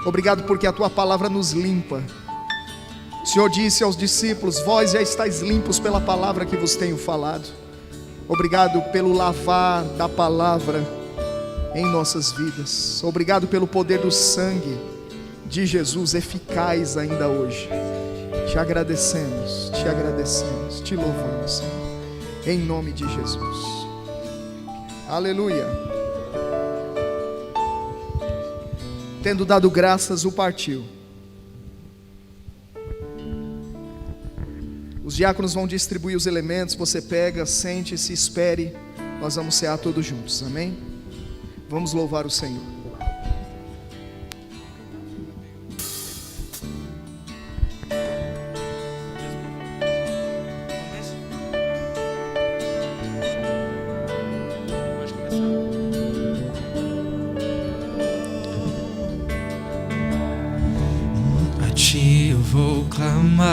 Obrigado porque a Tua Palavra nos limpa. O Senhor disse aos discípulos: vós já estáis limpos pela palavra que vos tenho falado. Obrigado pelo lavar da palavra em nossas vidas. Obrigado pelo poder do sangue de Jesus, eficaz ainda hoje. Te agradecemos, te louvamos, Senhor, em nome de Jesus. Aleluia. Tendo dado graças, o partiu. Os diáconos vão distribuir os elementos. Você pega, sente-se, espere. Nós vamos cear todos juntos, amém? Vamos louvar o Senhor. Vou clamar,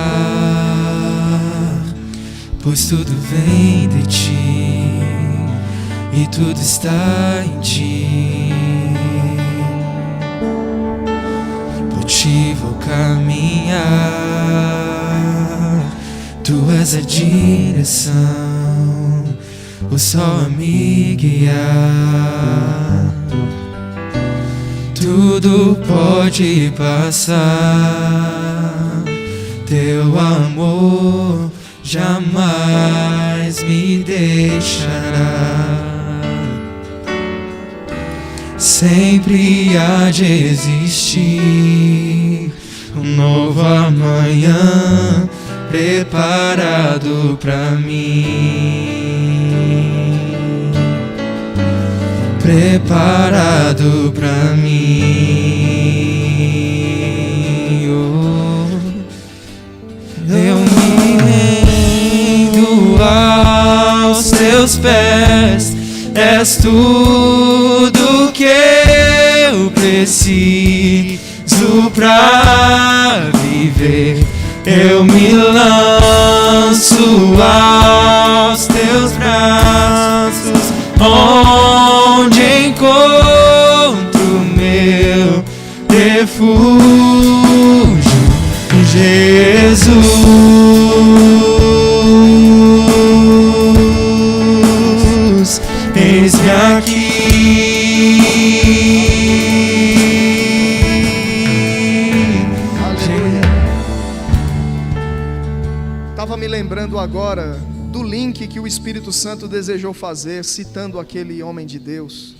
pois tudo vem de ti e tudo está em ti. Por ti vou caminhar, tu és a direção, o sol a me guiar. Tudo pode passar, teu amor jamais me deixará. Sempre há de existir um novo amanhã preparado pra mim, preparado pra mim. Oh, eu me rendo aos teus pés, és tudo que eu preciso pra viver. Eu me lanço aos teus braços, onde encontro meu refúgio, Jesus. Eis-me aqui. Estava me lembrando agora do link que o Espírito Santo desejou fazer, citando aquele homem de Deus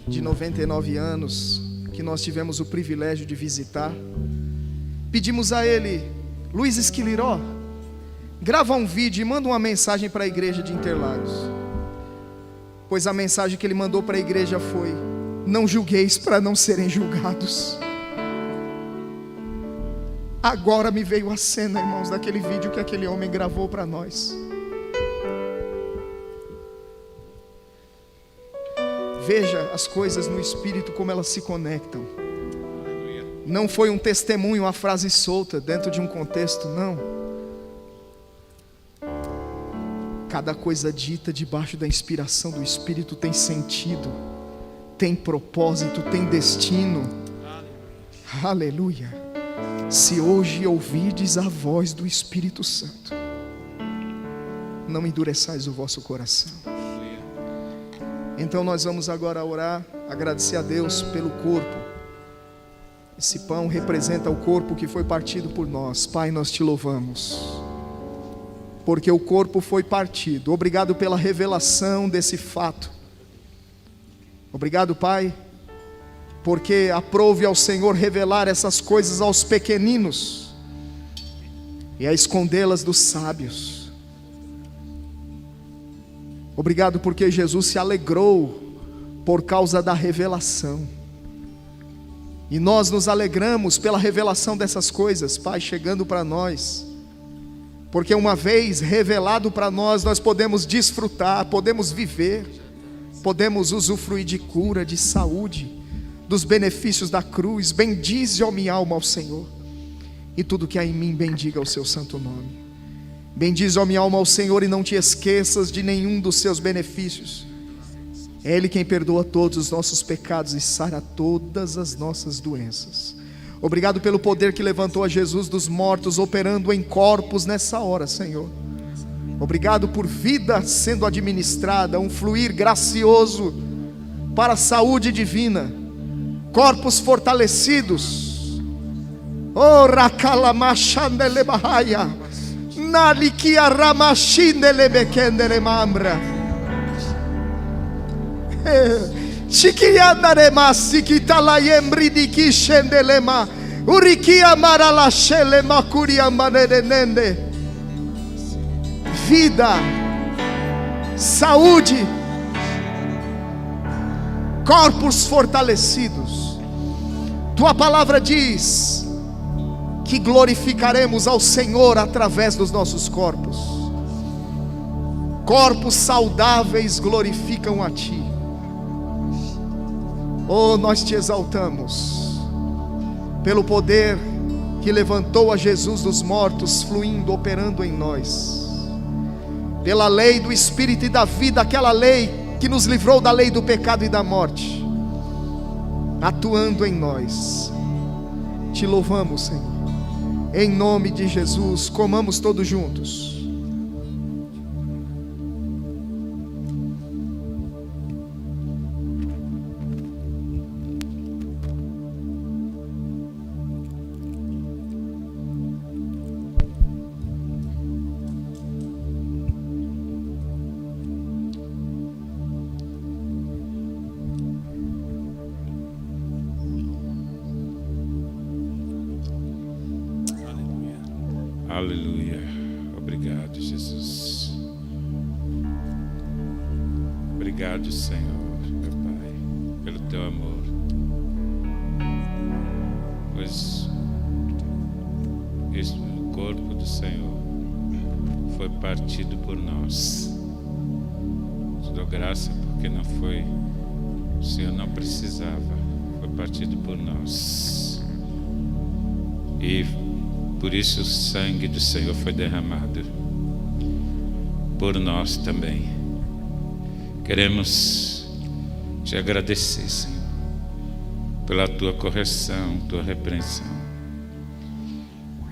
de 99 anos que nós tivemos o privilégio de visitar. Pedimos a ele: Luiz Esquiliró, grava um vídeo e manda uma mensagem para a igreja de Interlagos. Pois a mensagem que ele mandou para a igreja foi: não julgueis para não serem julgados. Agora me veio a cena, irmãos, daquele vídeo que aquele homem gravou para nós. Veja as coisas no Espírito, como elas se conectam. Não foi um testemunho, uma frase solta dentro de um contexto, não. Cada coisa dita debaixo da inspiração do Espírito tem sentido, tem propósito, tem destino. Aleluia. Se hoje ouvirdes a voz do Espírito Santo, não endureçais o vosso coração. Então nós vamos agora orar, agradecer a Deus pelo corpo. Esse pão representa o corpo que foi partido por nós. Pai, nós te louvamos, porque o corpo foi partido. Obrigado pela revelação desse fato. Obrigado, Pai, porque aprove ao Senhor revelar essas coisas aos pequeninos e a escondê-las dos sábios. Obrigado porque Jesus se alegrou por causa da revelação, e nós nos alegramos pela revelação dessas coisas, Pai, chegando para nós, porque uma vez revelado para nós, nós podemos desfrutar, podemos viver, podemos usufruir de cura, de saúde, dos benefícios da cruz. Bendize, ó minha alma, ao Senhor, e tudo que há em mim bendiga o seu santo nome. Bendize, ó minha alma, ao Senhor, e não te esqueças de nenhum dos seus benefícios. É Ele quem perdoa todos os nossos pecados e sara todas as nossas doenças. Obrigado pelo poder que levantou a Jesus dos mortos, operando em corpos nessa hora, Senhor. Obrigado por vida sendo administrada, um fluir gracioso para a saúde divina, corpos fortalecidos. Oh, rakalamachandele bahaya, nalikia ramashindele bekendele mambra, chikiandare masikitala yembridi kishendelema, urikia maralashele makuria manenende. Vida, saúde, corpos fortalecidos. Tua palavra diz que glorificaremos ao Senhor através dos nossos corpos. Corpos saudáveis glorificam a Ti. Oh, nós Te exaltamos pelo poder que levantou a Jesus dos mortos, fluindo, operando em nós, pela lei do Espírito e da vida, aquela lei que nos livrou da lei do pecado e da morte, atuando em nós. Te louvamos, Senhor, em nome de Jesus. Comamos todos juntos. Aleluia. Obrigado, Jesus. Obrigado, Senhor, meu Pai, pelo teu amor. Pois o corpo do Senhor foi partido por nós. Te dou graça porque não foi, o Senhor não precisava, foi partido por nós. E por isso o sangue do Senhor foi derramado por nós também. Queremos te agradecer, Senhor, pela tua correção, tua repreensão.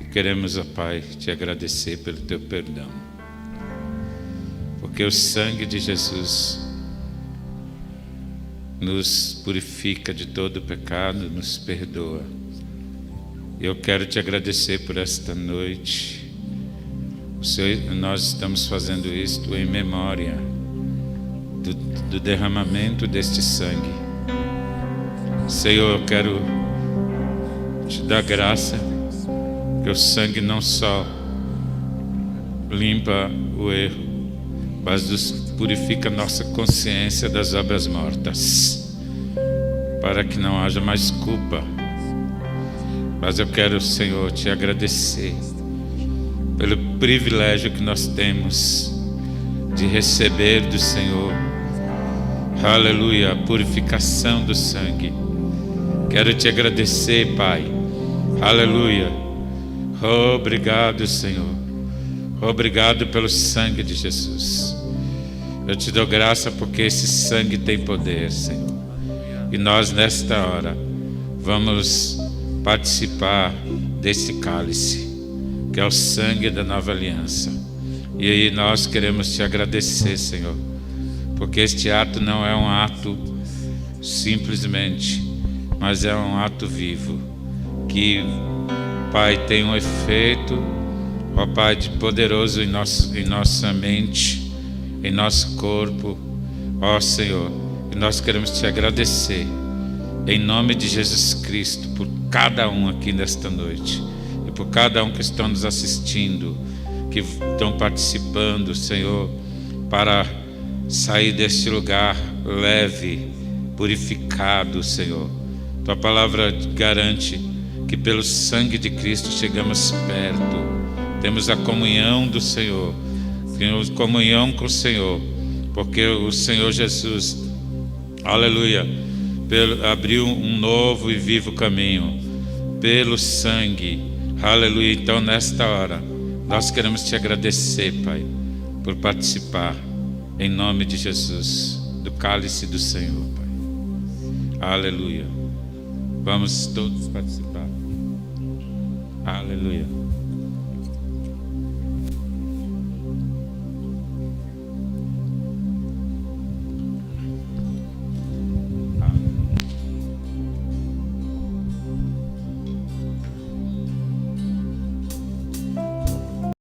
E queremos, ó Pai, te agradecer pelo teu perdão. Porque o sangue de Jesus nos purifica de todo pecado, nos perdoa. E eu quero te agradecer por esta noite. Nós estamos fazendo isto em memória do derramamento deste sangue. Senhor, eu quero te dar graça, que o sangue não só limpa o erro, mas nos purifica nossa consciência das obras mortas, para que não haja mais culpa. Mas eu quero, Senhor, te agradecer pelo privilégio que nós temos de receber do Senhor, aleluia, a purificação do sangue. Quero te agradecer, Pai, aleluia. Obrigado, Senhor. Obrigado pelo sangue de Jesus. Eu te dou graça porque esse sangue tem poder, Senhor. E nós, nesta hora, vamos participar desse cálice, que é o sangue da nova aliança. E aí nós queremos te agradecer, Senhor, porque este ato não é um ato simplesmente, mas é um ato vivo, que, Pai, tem um efeito, ó Pai, de poderoso em nossa mente, em nosso corpo, ó Senhor. E nós queremos te agradecer em nome de Jesus Cristo por cada um aqui nesta noite e por cada um que estão nos assistindo, que estão participando, Senhor, para sair deste lugar leve, purificado, Senhor. Tua palavra garante que pelo sangue de Cristo chegamos perto, temos a comunhão do Senhor, temos comunhão com o Senhor, porque o Senhor Jesus, aleluia, abriu um novo e vivo caminho pelo sangue, aleluia. Então nesta hora nós queremos te agradecer, Pai, por participar em nome de Jesus do cálice do Senhor, Pai, aleluia. Vamos todos participar, aleluia.